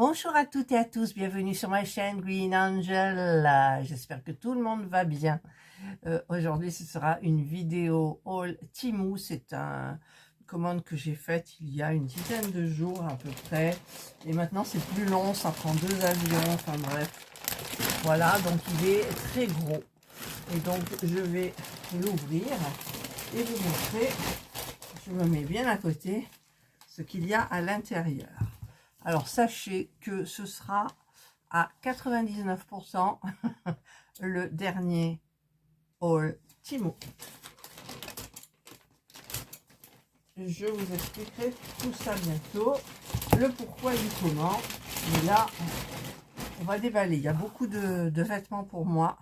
Bonjour à toutes et à tous, bienvenue sur ma chaîne Green Angel. J'espère que tout le monde va bien. Aujourd'hui, ce sera une vidéo haul Temu. C'est une commande que j'ai faite il y a une dizaine de jours à peu près. Et maintenant, c'est plus long, ça prend 2 avions, enfin bref. Voilà, donc il est très gros. Et donc, je vais l'ouvrir et vous montrer, je me mets bien à côté, ce qu'il y a à l'intérieur. Alors, sachez que ce sera à 99% le dernier haul Temu. Je vous expliquerai tout ça bientôt, le pourquoi et du comment. Mais là, on va déballer. Il y a beaucoup de vêtements pour moi.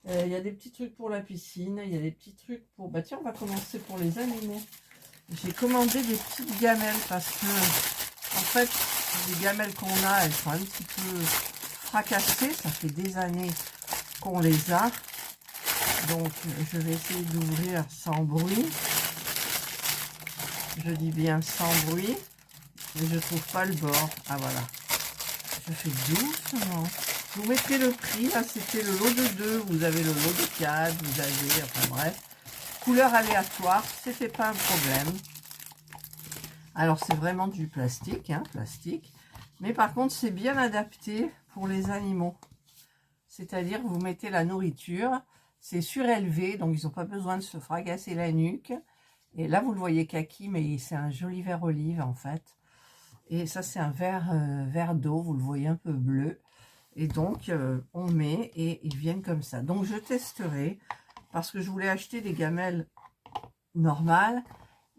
Il y a des petits trucs pour la piscine. Il y a des petits trucs pour... Bah tiens, on va commencer pour les animaux. J'ai commandé des petites gamelles parce que, en fait, les gamelles qu'on a, elles sont un petit peu fracassées. Ça fait des années qu'on les a. Donc, je vais essayer d'ouvrir sans bruit. Je dis bien sans bruit. Mais je trouve pas le bord. Ah, voilà. Je fais doucement. Je vous mettrai le prix. Là, c'était le lot de 2. Vous avez le lot de 4. Vous avez, enfin bref. Couleur aléatoire. C'était pas un problème. Alors, c'est vraiment du plastique, hein, plastique. Mais par contre, c'est bien adapté pour les animaux. C'est-à-dire, vous mettez la nourriture, c'est surélevé, donc ils n'ont pas besoin de se fracasser la nuque. Et là, vous le voyez kaki, mais c'est un joli vert olive, en fait. Et ça, c'est un vert d'eau, vous le voyez un peu bleu. Et donc, on met et ils viennent comme ça. Donc, je testerai, parce que je voulais acheter des gamelles normales.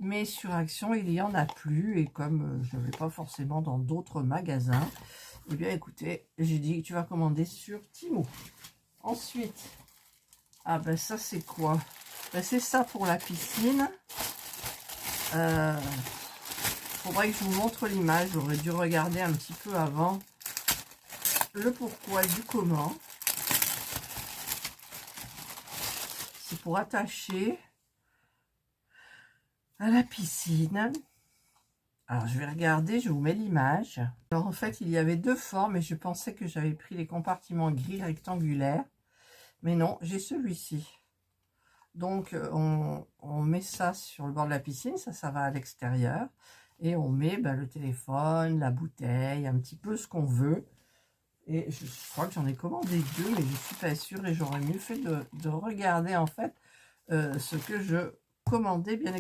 Mais sur Action, il n'y en a plus. Et comme je ne vais pas forcément dans d'autres magasins, eh bien écoutez, j'ai dit tu vas commander sur Temu. Ensuite, ah ben ça c'est quoi? Ben, c'est ça pour la piscine. Faudrait que je vous montre l'image. J'aurais dû regarder un petit peu avant le pourquoi du comment. C'est pour attacher à la piscine. Alors, je vais regarder, je vous mets l'image. Alors, en fait, il y avait 2 formes et je pensais que j'avais pris les compartiments gris rectangulaires. Mais non, j'ai celui-ci. Donc, on met ça sur le bord de la piscine, ça va à l'extérieur. Et on met le téléphone, la bouteille, un petit peu ce qu'on veut. Et je crois que j'en ai commandé 2, mais je ne suis pas sûre. Et j'aurais mieux fait de regarder, en fait, ce que je commandais, bien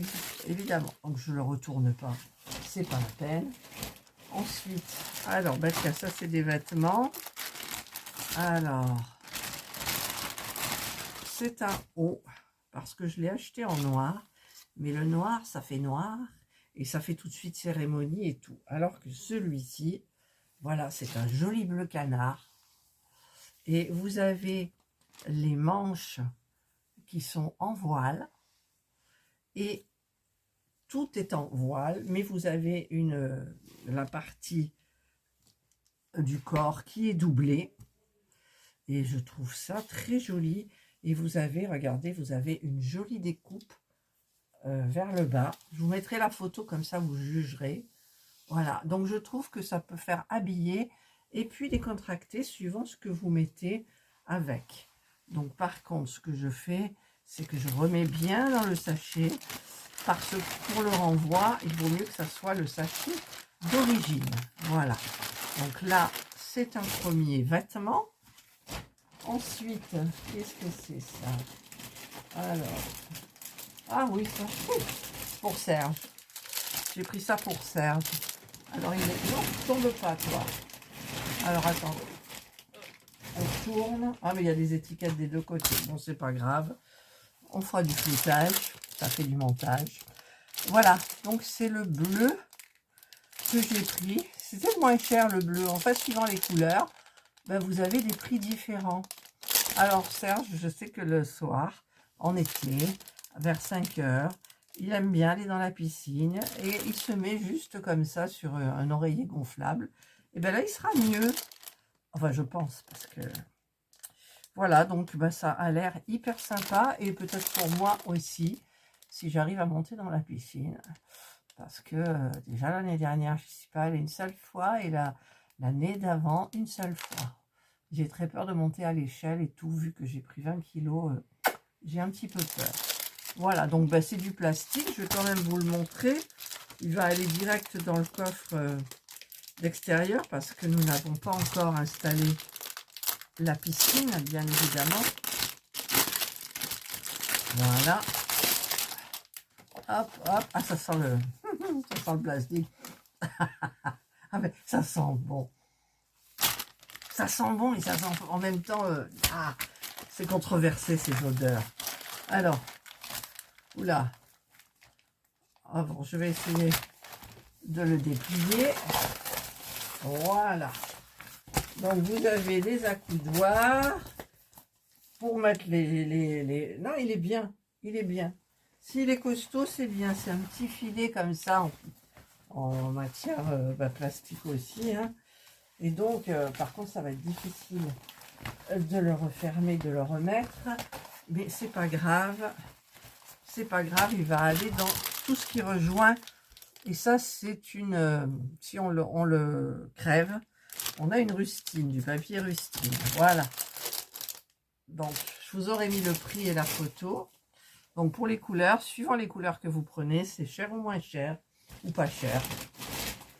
évidemment. Donc, je ne le retourne pas. C'est pas la peine. Ensuite, alors, ça c'est des vêtements. Alors, c'est un haut, parce que je l'ai acheté en noir. Mais le noir, ça fait noir. Et ça fait tout de suite cérémonie et tout. Alors que celui-ci, voilà, c'est un joli bleu canard. Et vous avez les manches qui sont en voile. Et tout est en voile, mais vous avez la partie du corps qui est doublée. Et je trouve ça très joli. Et vous avez, regardez, vous avez une jolie découpe vers le bas. Je vous mettrai la photo, comme ça vous jugerez. Voilà, donc je trouve que ça peut faire habiller et puis décontracter suivant ce que vous mettez avec. Donc par contre, ce que je fais, c'est que je remets bien dans le sachet, parce que pour le renvoi, il vaut mieux que ça soit le sachet d'origine. Voilà, donc là, c'est un premier vêtement. Ensuite, qu'est-ce que c'est ça? Alors, ah oui, ça, pour Serge. J'ai pris ça pour Serge. Alors, il est... Non, tombe pas, toi. Alors, attendez. On tourne. Ah, mais il y a des étiquettes des 2 côtés. Bon, c'est pas grave. On fera du floutage. Ça fait du montage. Voilà. Donc, c'est le bleu que j'ai pris. C'était moins cher, le bleu. En fait, suivant les couleurs, vous avez des prix différents. Alors, Serge, je sais que le soir, en été, vers 5 heures, il aime bien aller dans la piscine et il se met juste comme ça sur un oreiller gonflable. Et bien là, il sera mieux. Enfin, je pense, parce que... Voilà, donc ça a l'air hyper sympa et peut-être pour moi aussi, si j'arrive à monter dans la piscine. Parce que déjà l'année dernière, je suis pas allée une seule fois et l'année d'avant une seule fois. J'ai très peur de monter à l'échelle et tout, vu que j'ai pris 20 kilos, j'ai un petit peu peur. Voilà, donc bah, c'est du plastique, je vais quand même vous le montrer. Il va aller direct dans le coffre d'extérieur parce que nous n'avons pas encore installé la piscine, bien évidemment. Voilà. Hop, hop. Ah, ça sent le, ça sent le plastique. Ah, mais ça sent bon. Ça sent bon et ça sent en même temps... ah, c'est controversé ces odeurs. Alors, oula. Ah bon, je vais essayer de le déplier. Voilà. Donc, vous avez les accoudoirs pour mettre les... Non, il est bien. Il est bien. S'il est costaud, c'est bien. C'est un petit filet comme ça en matière plastique aussi. Hein. Et donc, par contre, ça va être difficile de le refermer, de le remettre. Mais c'est pas grave. C'est pas grave. Il va aller dans tout ce qui rejoint. Et ça, c'est une... si on le crève, on a une rustine, du papier rustine. Voilà. Donc, je vous aurais mis le prix et la photo. Donc, pour les couleurs, suivant les couleurs que vous prenez, c'est cher ou moins cher, ou pas cher.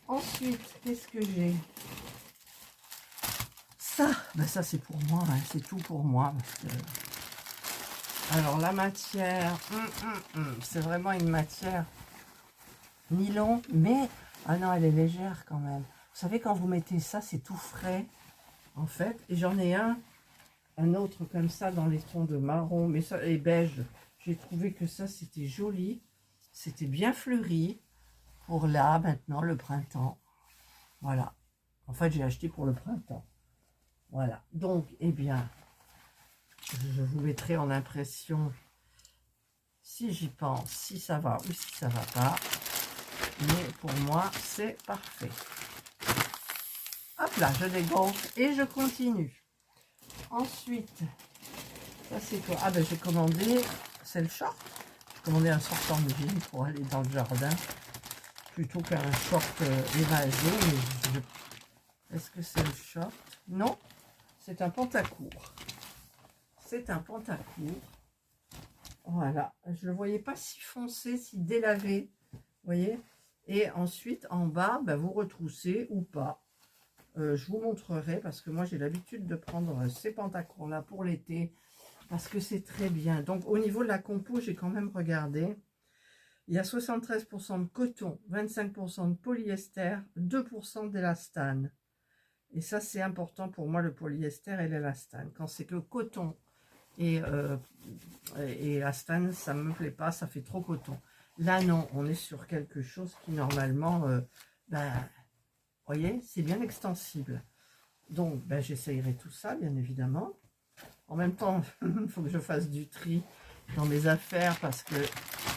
Ensuite, qu'est-ce que j'ai? Ça, ben ça c'est pour moi, hein, c'est tout pour moi. Parce que... Alors, la matière, c'est vraiment une matière nylon, mais... Ah non, elle est légère quand même. Vous savez, quand vous mettez ça, c'est tout frais, en fait. Et j'en ai un autre comme ça dans les tons de marron, mais ça et beige. J'ai trouvé que ça, c'était joli. C'était bien fleuri pour là, maintenant, le printemps. Voilà. En fait, j'ai acheté pour le printemps. Voilà. Donc, eh bien, je vous mettrai en impression si j'y pense, si ça va ou si ça va pas. Mais pour moi, c'est parfait. Hop là, je dégonfle et je continue. Ensuite, ça c'est quoi? Ah ben j'ai commandé, c'est le short. J'ai commandé un short en jean pour aller dans le jardin. Plutôt qu'un short évasé. Est-ce que c'est le short? Non, c'est un pantacourt. C'est un pantacourt. Voilà, je ne le voyais pas si foncé, si délavé. Vous voyez? Et ensuite, en bas, ben, vous retroussez ou pas. Je vous montrerai parce que moi, j'ai l'habitude de prendre ces pantacourts-là pour l'été parce que c'est très bien. Donc, au niveau de la compo, j'ai quand même regardé. Il y a 73% de coton, 25% de polyester, 2% d'élastane. Et ça, c'est important pour moi, le polyester et l'élastane. Quand c'est que coton et élastane, ça ne me plaît pas, ça fait trop coton. Là, non, on est sur quelque chose qui, normalement, vous voyez, c'est bien extensible. Donc, j'essayerai tout ça, bien évidemment. En même temps, il faut que je fasse du tri dans mes affaires parce que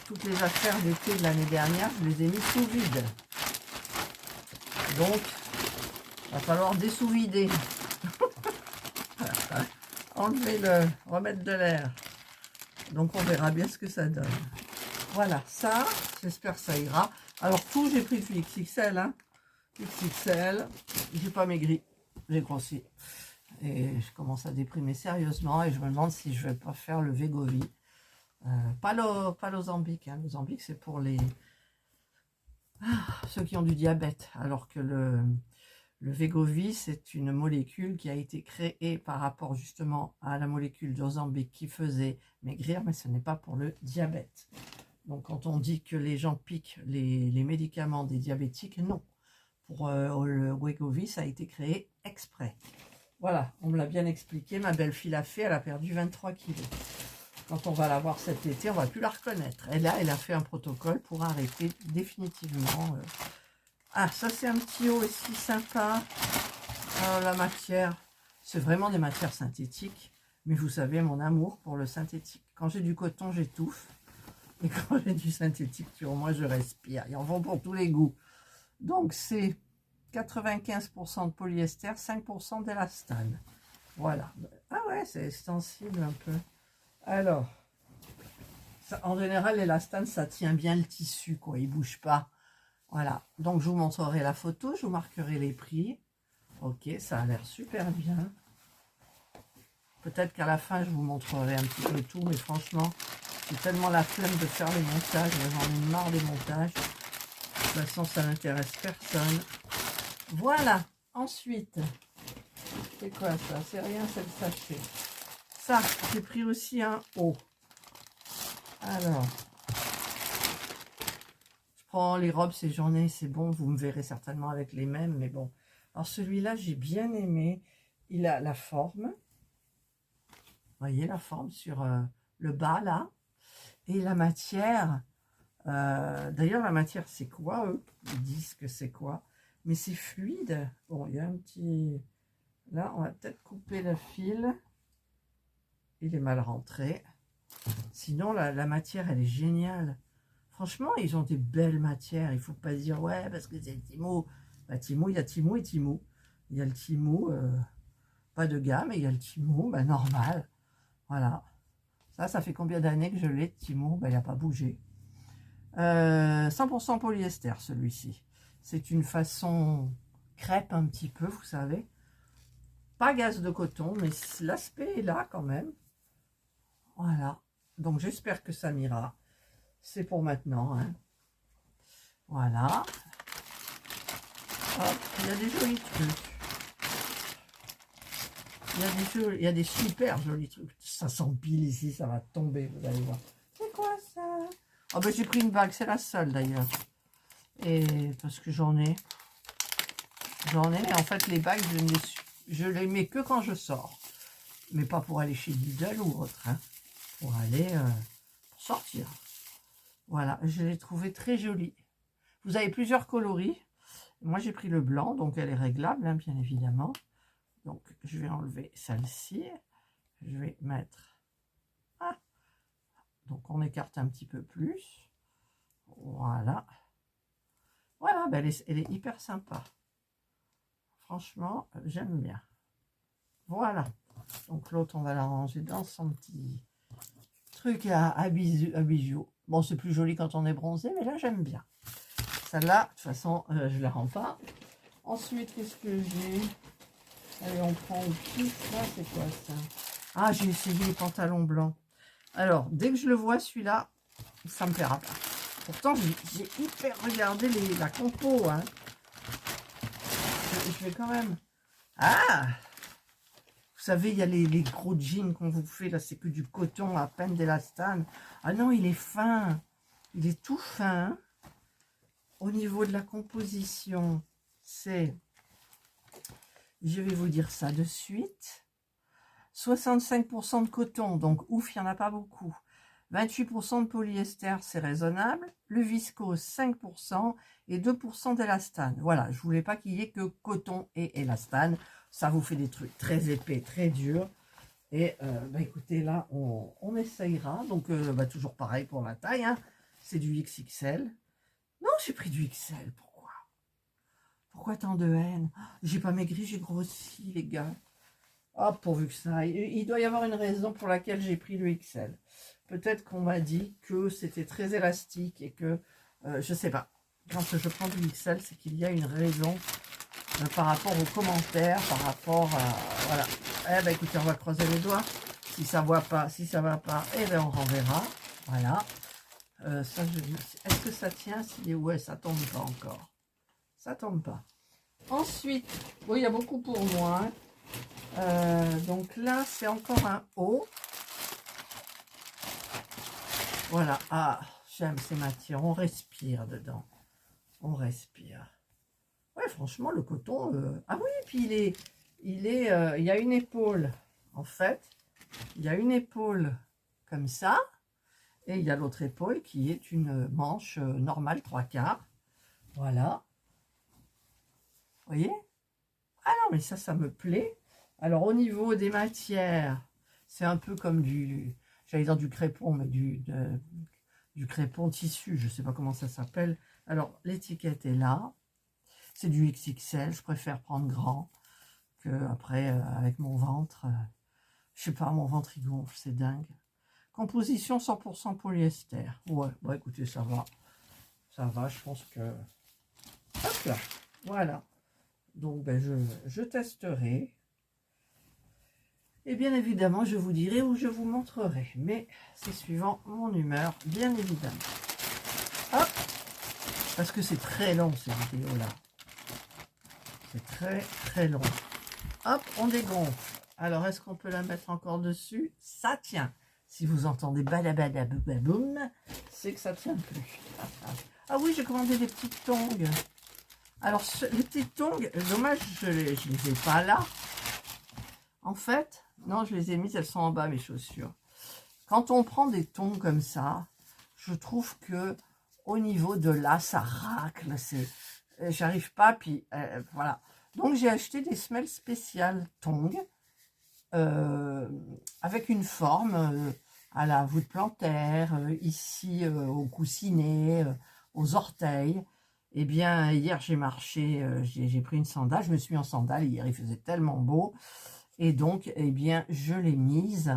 toutes les affaires d'été de l'année dernière, je les ai mis sous vide. Donc, il va falloir dessous-vider. Enlever remettre de l'air. Donc, on verra bien ce que ça donne. Voilà, ça, j'espère que ça ira. Alors, tout, j'ai pris du XXL. Hein. XXL, j'ai pas maigri, j'ai grossi. Et je commence à déprimer sérieusement et je me demande si je vais pas faire le Vegovy. Pas l'Ozempic, hein. L'Ozempic c'est pour ceux qui ont du diabète, alors que le Vegovy c'est une molécule qui a été créée par rapport justement à la molécule d'Ozempic qui faisait maigrir, mais ce n'est pas pour le diabète. Donc quand on dit que les gens piquent les médicaments des diabétiques, non. Pour le Wegovy, ça a été créé exprès. Voilà, on me l'a bien expliqué, ma belle-fille l'a fait, elle a perdu 23 kilos. Quand on va la voir cet été, on ne va plus la reconnaître. Et là, elle a fait un protocole pour arrêter définitivement. Ah, ça c'est un petit haut aussi sympa. La matière, c'est vraiment des matières synthétiques. Mais vous savez, mon amour pour le synthétique. Quand j'ai du coton, j'étouffe. Et quand j'ai du synthétique, sur moi, je respire. Ils en vont pour tous les goûts. Donc, c'est 95% de polyester, 5% d'élastane. Voilà. Ah ouais, c'est extensible un peu. Alors, ça, en général, l'élastane, ça tient bien le tissu, quoi. Il ne bouge pas. Voilà. Donc, je vous montrerai la photo, je vous marquerai les prix. Ok, ça a l'air super bien. Peut-être qu'à la fin, je vous montrerai un petit peu tout, mais franchement, j'ai tellement la flemme de faire les montages, j'en ai marre des montages. De toute façon, ça n'intéresse personne. Voilà. Ensuite, c'est quoi ça? C'est rien, c'est le sachet. Ça, j'ai pris aussi un haut. Alors, je prends les robes ces journées, c'est bon, vous me verrez certainement avec les mêmes, mais bon. Alors celui-là, j'ai bien aimé. Il a la forme. Vous voyez la forme sur le bas, là. Et la matière, d'ailleurs, la matière, c'est quoi, eux? Ils disent que c'est quoi? Mais c'est fluide. Bon, il y a un petit... Là, on va peut-être couper le fil. Il est mal rentré. Sinon, la matière, elle est géniale. Franchement, ils ont des belles matières. Il ne faut pas dire, ouais, parce que c'est Timo. Bah, Timo, il y a Timo et Timo. Il y a le Timo, pas de gamme, et il y a le Timo, bah, normal. Voilà. Ça fait combien d'années que je l'ai, Timo? Bah, il n'a pas bougé. 100% polyester, celui-ci. C'est une façon crêpe un petit peu, vous savez. Pas gaze de coton, mais l'aspect est là quand même. Voilà. Donc, j'espère que ça m'ira. C'est pour maintenant. Hein. Voilà. Hop, il y a des jolis trucs. Il y a des super jolis trucs. Ça s'empile ici, ça va tomber, vous allez voir. C'est quoi ça? Oh ben j'ai pris une bague, c'est la seule d'ailleurs. Et parce que j'en ai. Mais en fait les bagues, je les mets que quand je sors. Mais pas pour aller chez Lidl ou autre. Hein. Pour aller pour sortir. Voilà, je l'ai trouvé très jolie. Vous avez plusieurs coloris. Moi j'ai pris le blanc, donc elle est réglable, hein, bien évidemment. Donc, je vais enlever celle-ci. Je vais mettre... Ah, donc, on écarte un petit peu plus. Voilà. Voilà, ben elle est hyper sympa. Franchement, j'aime bien. Voilà. Donc, l'autre, on va la ranger dans son petit truc à bijoux. Bon, c'est plus joli quand on est bronzé, mais là, j'aime bien. Celle-là, de toute façon, je la rends pas. Ensuite, qu'est-ce que j'ai? Allez, on prend le petit. Ça, c'est quoi ça? Ah, j'ai essayé les pantalons blancs. Alors, dès que je le vois, celui-là, ça me plaira pas. Pourtant, j'ai hyper regardé la compo. Hein. Je vais quand même... Ah! Vous savez, il y a les gros jeans qu'on vous fait, là, c'est que du coton, à peine d'élastane. Ah non, il est fin. Il est tout fin. Au niveau de la composition, c'est... Je vais vous dire ça de suite. 65% de coton, donc ouf, il n'y en a pas beaucoup. 28% de polyester, c'est raisonnable. Le viscose, 5% et 2% d'élastane. Voilà, je ne voulais pas qu'il y ait que coton et élastane. Ça vous fait des trucs très épais, très durs. Et bah écoutez, là, on essayera. Donc, toujours pareil pour la taille. Hein. C'est du XXL. Non, j'ai pris du XL. Pourquoi? Pourquoi tant de haine? J'ai pas maigri, j'ai grossi, les gars. Oh, pourvu que ça aille. Il doit y avoir une raison pour laquelle j'ai pris le XL. Peut-être qu'on m'a dit que c'était très élastique et que, je sais pas, quand je prends du XL, c'est qu'il y a une raison par rapport aux commentaires, par rapport à... Voilà. Eh ben écoutez, on va croiser les doigts. Si ça ne va pas, eh ben on renverra. Voilà. Est-ce que ça tient? Ouais, ça tombe pas encore. Ça tombe pas. Ensuite, bon, il y a beaucoup pour moi. Hein. Donc là, c'est encore un haut. Voilà. Ah, j'aime ces matières. On respire dedans. On respire. Ouais, franchement, le coton... Ah oui, puis il y a une épaule. En fait, il y a une épaule comme ça. Et il y a l'autre épaule qui est une manche normale, 3/4. Voilà. Vous voyez? Ah non, mais ça me plaît. Alors, au niveau des matières, c'est un peu comme j'allais dire du crépon, mais du crépon tissu, je ne sais pas comment ça s'appelle. Alors, l'étiquette est là. C'est du XXL, je préfère prendre grand que après avec mon ventre. Je sais pas, mon ventre il gonfle, c'est dingue. Composition 100% polyester. Ouais, bon écoutez, ça va. Ça va, je pense que... Hop là, voilà. Donc, ben, je testerai. Et bien évidemment, je vous dirai ou je vous montrerai. Mais c'est suivant mon humeur, bien évidemment. Hop! Parce que c'est très long, ces vidéos-là. C'est très, très long. Hop, on dégonfle. Alors, est-ce qu'on peut la mettre encore dessus? Ça tient. Si vous entendez balabadaboum, c'est que ça tient plus. Ah oui, j'ai commandé des petites tongs. Alors, les petites tongs, dommage, je les ai pas là. En fait, non, je les ai mises, elles sont en bas, mes chaussures. Quand on prend des tongs comme ça, je trouve que au niveau de là, ça racle. J'arrive pas, puis voilà. Donc, j'ai acheté des semelles spéciales tongs avec une forme à la voûte plantaire, ici au coussinet, aux orteils. Eh bien, hier, j'ai marché, j'ai pris une sandale, je me suis mis en sandale, hier, il faisait tellement beau. Et donc, eh bien, je l'ai mise.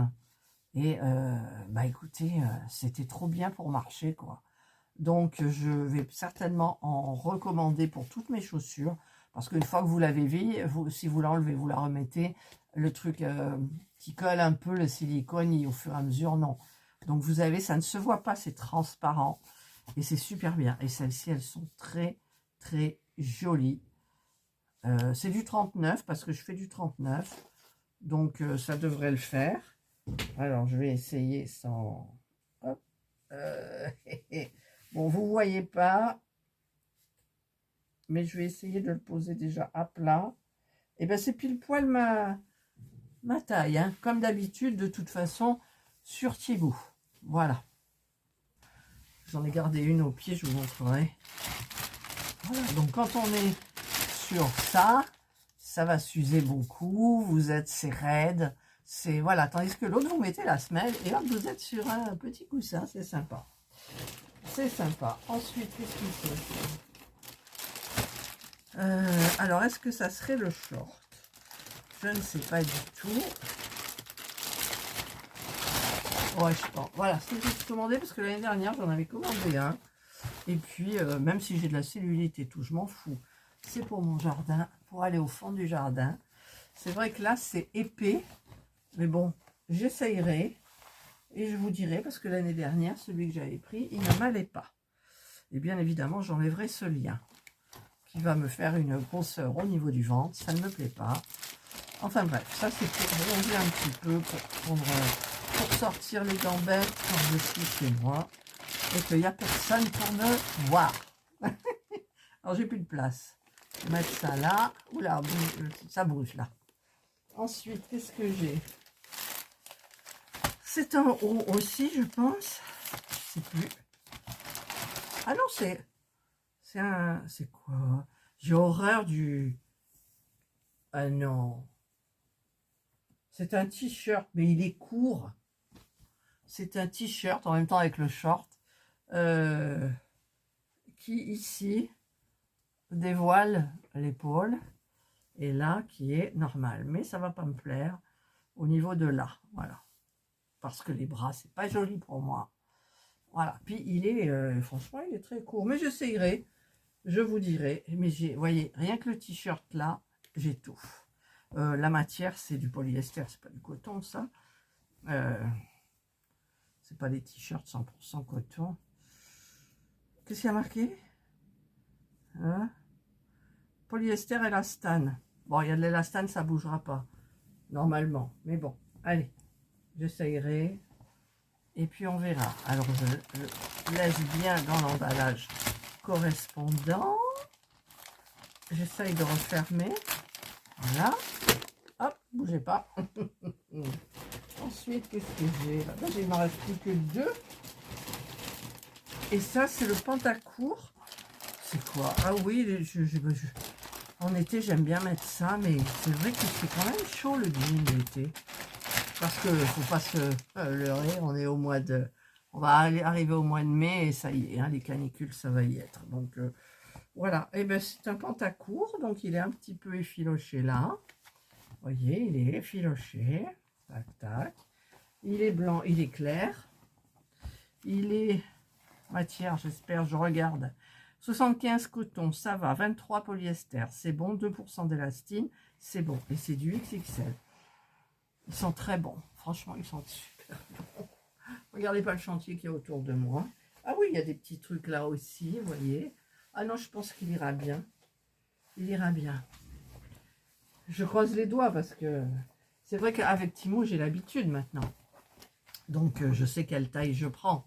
Et, bah écoutez, c'était trop bien pour marcher, quoi. Donc, je vais certainement en recommander pour toutes mes chaussures. Parce qu'une fois que vous l'avez vu, si vous l'enlevez, vous la remettez, le truc qui colle un peu, le silicone, au fur et à mesure, non. Donc, vous avez, ça ne se voit pas, c'est transparent. Et c'est super bien. Et celles-ci, elles sont très, très jolies. C'est du 39, parce que je fais du 39. Donc, ça devrait le faire. Alors, je vais essayer sans... Hop. Bon, vous ne voyez pas. Mais je vais essayer de le poser déjà à plat. Et bien, c'est pile poil ma taille. Hein. Comme d'habitude, de toute façon, sur Tibou. Voilà. J'en ai gardé une au pied, je vous montrerai. Voilà. Donc, quand on est sur ça, ça va s'user beaucoup. C'est raide. C'est voilà, tandis que l'autre, vous mettez la semelle et hop, vous êtes sur un petit coussin, c'est sympa. C'est sympa. Ensuite, qu'est-ce qu'il faut? Alors, est-ce que ça serait le short? Je ne sais pas du tout. Ouais, je pense. Voilà, c'est ce que j'ai commandé parce que l'année dernière, j'en avais commandé un. Et puis, même si j'ai de la cellulite et tout, je m'en fous. C'est pour mon jardin, pour aller au fond du jardin. C'est vrai que là, c'est épais. Mais bon, j'essayerai. Et je vous dirai, parce que l'année dernière, celui que j'avais pris, il ne m'allait pas. Et bien évidemment, j'enlèverai ce lien qui va me faire une grosseur au niveau du ventre. Ça ne me plaît pas. Enfin bref, ça c'est pour bronzer un petit peu, pour sortir les gambettes quand je suis chez moi. Et qu'il n'y a personne pour me voir. Alors j'ai plus de place. Je vais mettre ça là. Oula, ça bouge là. Ensuite, qu'est-ce que j'ai? C'est un haut aussi, je pense. Je sais plus. Ah non, c'est quoi? J'ai horreur du... Ah non. C'est un t-shirt, mais il est court. C'est un t-shirt en même temps avec le short. Qui ici dévoile l'épaule. Et là, qui est normal. Mais ça va pas me plaire au niveau de là. Voilà. Parce que les bras, c'est pas joli pour moi. Voilà. Puis il est, franchement, il est très court. Mais j'essayerai. Je vous dirai. Mais vous voyez, rien que le t-shirt là, j'étouffe. La matière, c'est du polyester, c'est pas du coton, ça. C'est pas des t-shirts 100% coton. Qu'est-ce qu'il y a marqué? Hein? Polyester élastane. Bon, il y a de l'élastane, ça bougera pas. Normalement. Mais bon, allez. J'essayerai. Et puis on verra. Alors, je laisse bien dans l'emballage correspondant. J'essaye de refermer. Voilà. Hop, bougez pas. Ensuite, qu'est-ce que j'ai? Là, il m'en reste plus que 2. Et ça, c'est le pantacourt. C'est quoi? Ah oui, en été, j'aime bien mettre ça, mais c'est vrai que c'est quand même chaud le jean l'été. Parce que faut pas se leurrer, on est au mois de... On va arriver au mois de mai et ça y est, hein, les canicules, ça va y être. Donc, voilà. Et ben c'est un pantacourt, donc il est un petit peu effiloché là. Vous voyez, il est effiloché. Tac, tac. Il est blanc, il est clair. Il est matière, j'espère, je regarde. 75 coton, ça va. 23 polyester, c'est bon. 2% d'élastine, c'est bon. Et c'est du XXL. Ils sont très bons. Franchement, ils sont super bons. Regardez pas le chantier qui est autour de moi. Ah oui, il y a des petits trucs là aussi, vous voyez. Ah non, je pense qu'il ira bien. Il ira bien. Je croise les doigts parce que c'est vrai qu'avec Timo, j'ai l'habitude maintenant. Donc, je sais quelle taille je prends.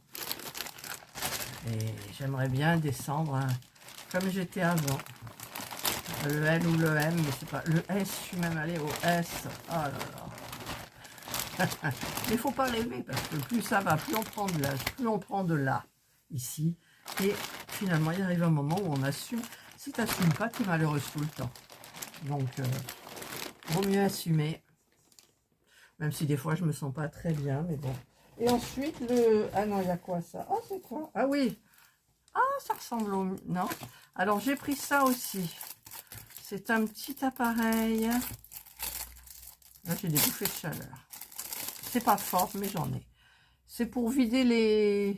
Et j'aimerais bien descendre comme j'étais avant. Le L ou le M, mais c'est pas... Le S, je suis même allée au S. Oh là là. Mais il faut pas rêver parce que plus ça va, plus on prend de l'âge, plus on prend de là, ici. Et finalement, il arrive un moment où on assume. Si tu n'assumes pas, tu es malheureuse tout le temps. Donc, vaut mieux assumer. Même si des fois, je me sens pas très bien, mais bon. Et ensuite, le... Ah non, il y a quoi ça? Ah, c'est quoi? Ah oui. Ah, ça ressemble au... Non. Alors, j'ai pris ça aussi. C'est un petit appareil. Là, j'ai des bouffées de chaleur. C'est pas fort, mais j'en ai. C'est pour vider les...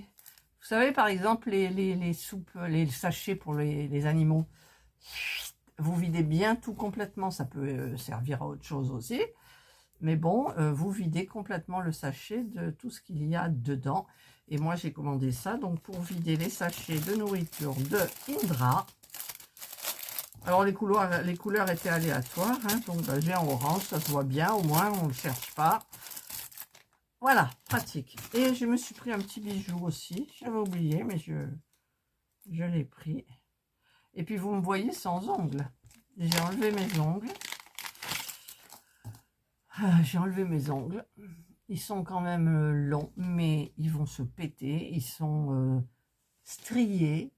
Vous savez, par exemple, les soupes, les sachets pour les animaux. Vous videz bien tout complètement. Ça peut servir à autre chose aussi. Mais bon, vous videz complètement le sachet de tout ce qu'il y a dedans. Et moi, j'ai commandé ça donc pour vider les sachets de nourriture de Indra. Alors, les couleurs étaient aléatoires. Hein, donc, ben, j'ai en orange, ça se voit bien. Au moins, on ne le cherche pas. Voilà, pratique. Et je me suis pris un petit bijou aussi. J'avais oublié, mais je l'ai pris. Et puis, vous me voyez sans ongles. J'ai enlevé mes ongles. J'ai enlevé mes ongles. Ils sont quand même longs, mais ils vont se péter. Ils sont striés.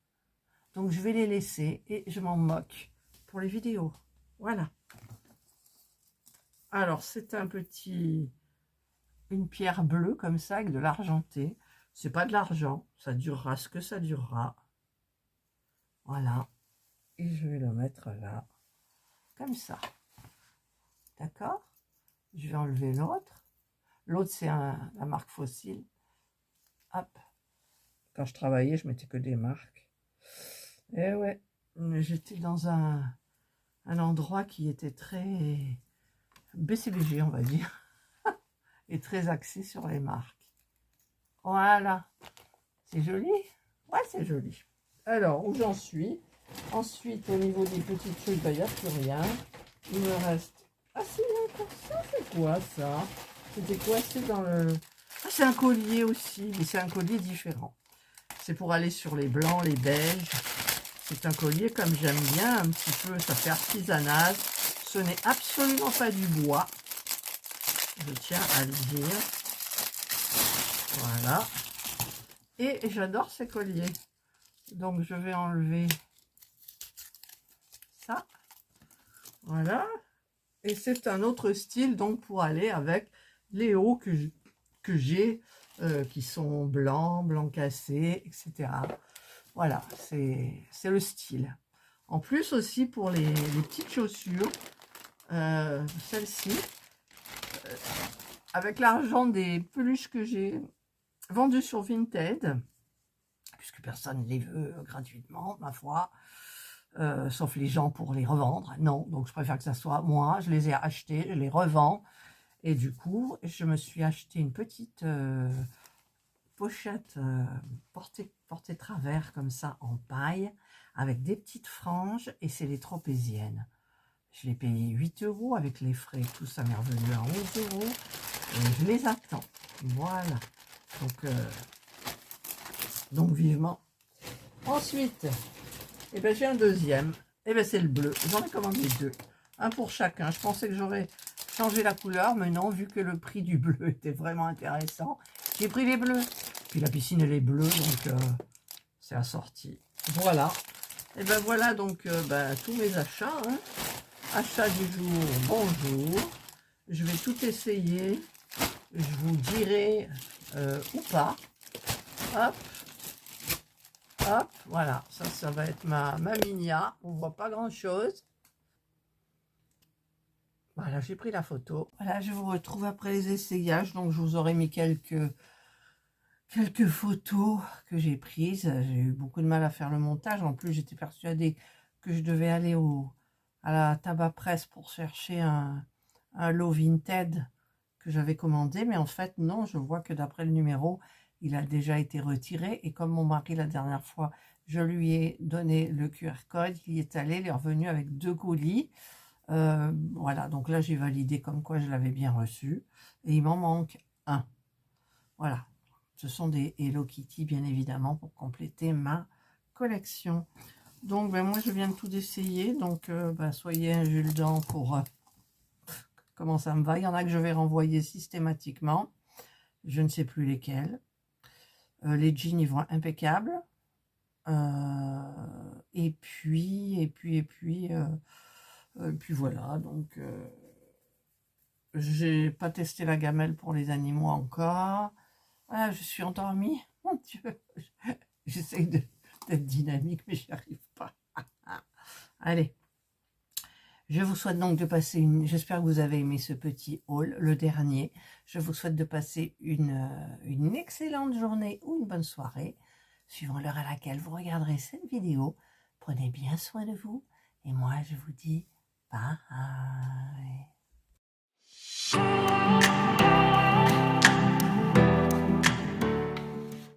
Donc, je vais les laisser et je m'en moque pour les vidéos. Voilà. Alors, c'est une pierre bleue comme ça, avec de l'argenté. C'est pas de l'argent. Ça durera ce que ça durera. Voilà. Et je vais le mettre là. Comme ça. D'accord? Je vais enlever l'autre. L'autre, c'est la marque Fossile. Hop. Quand je travaillais, je mettais que des marques. Et ouais, j'étais dans un endroit qui était très BCBG, on va dire, et très axé sur les marques. Voilà. C'est joli? Ouais, c'est joli. Alors, où j'en suis? Ensuite, au niveau des petits trucs, il n'y a plus rien. Il me reste... Ah, si, il y a encore ça. C'est quoi, ça? C'était quoi? C'est dans le... Ah, c'est un collier aussi, mais c'est un collier différent. C'est pour aller sur les blancs, les beiges. C'est un collier comme j'aime bien, un petit peu, ça fait artisanal. Ce n'est absolument pas du bois. Je tiens à le dire. Voilà. Et j'adore ces colliers. Donc, je vais enlever ça. Voilà. Et c'est un autre style, donc, pour aller avec les hauts que j'ai, qui sont blancs, blancs cassés, etc. Voilà, c'est le style. En plus aussi, pour les petites chaussures, celle-ci, avec l'argent des peluches que j'ai vendues sur Vinted, puisque personne ne les veut gratuitement, ma foi, sauf les gens pour les revendre. Non, donc je préfère que ça soit moi. Je les ai achetés, je les revends. Et du coup, je me suis acheté une petite pochette portée travers comme ça en paille, avec des petites franges, et c'est les tropéziennes. Je l'ai payé 8 € avec les frais, tout ça m'est revenu à 11 €. Et je les attends. Voilà. Donc vivement. Ensuite, eh ben, j'ai un deuxième. Et ben, c'est le bleu. J'en ai commandé 2. Un pour chacun. Je pensais que j'aurais changé la couleur, mais non, vu que le prix du bleu était vraiment intéressant, j'ai pris les bleus. Puis la piscine, elle est bleue, donc c'est assorti. Voilà. Et ben voilà donc tous mes achats. Hein. Achat du jour, bonjour. Je vais tout essayer. Je vous dirai ou pas. Hop. Hop, voilà. Ça va être ma minia. On voit pas grand-chose. Voilà, j'ai pris la photo. Voilà, je vous retrouve après les essayages. Donc, je vous aurai mis quelques quelques photos que j'ai prises. J'ai eu beaucoup de mal à faire le montage. En plus, j'étais persuadée que je devais aller à la tabac presse pour chercher un lot Vinted que j'avais commandé. Mais en fait, non, je vois que d'après le numéro, il a déjà été retiré. Et comme mon mari, la dernière fois, je lui ai donné le QR code, il y est allé, il est revenu avec 2 colis. Voilà, donc là, j'ai validé comme quoi je l'avais bien reçu. Et il m'en manque un. Voilà, ce sont des Hello Kitty, bien évidemment, pour compléter ma collection. Donc, ben, moi, je viens de tout essayer. Donc, ben, soyez indulgents pour comment ça me va. Il y en a que je vais renvoyer systématiquement. Je ne sais plus lesquels. Les jeans, ils vont impeccables. Et puis voilà. Donc, j'ai pas testé la gamelle pour les animaux encore. Ah, je suis endormie. Mon Dieu. J'essaye d'être dynamique, mais j'y arrive pas. Allez. Je vous souhaite donc de passer J'espère que vous avez aimé ce petit haul, le dernier. Je vous souhaite de passer une excellente journée ou une bonne soirée, suivant l'heure à laquelle vous regarderez cette vidéo. Prenez bien soin de vous. Et moi, je vous dis bye.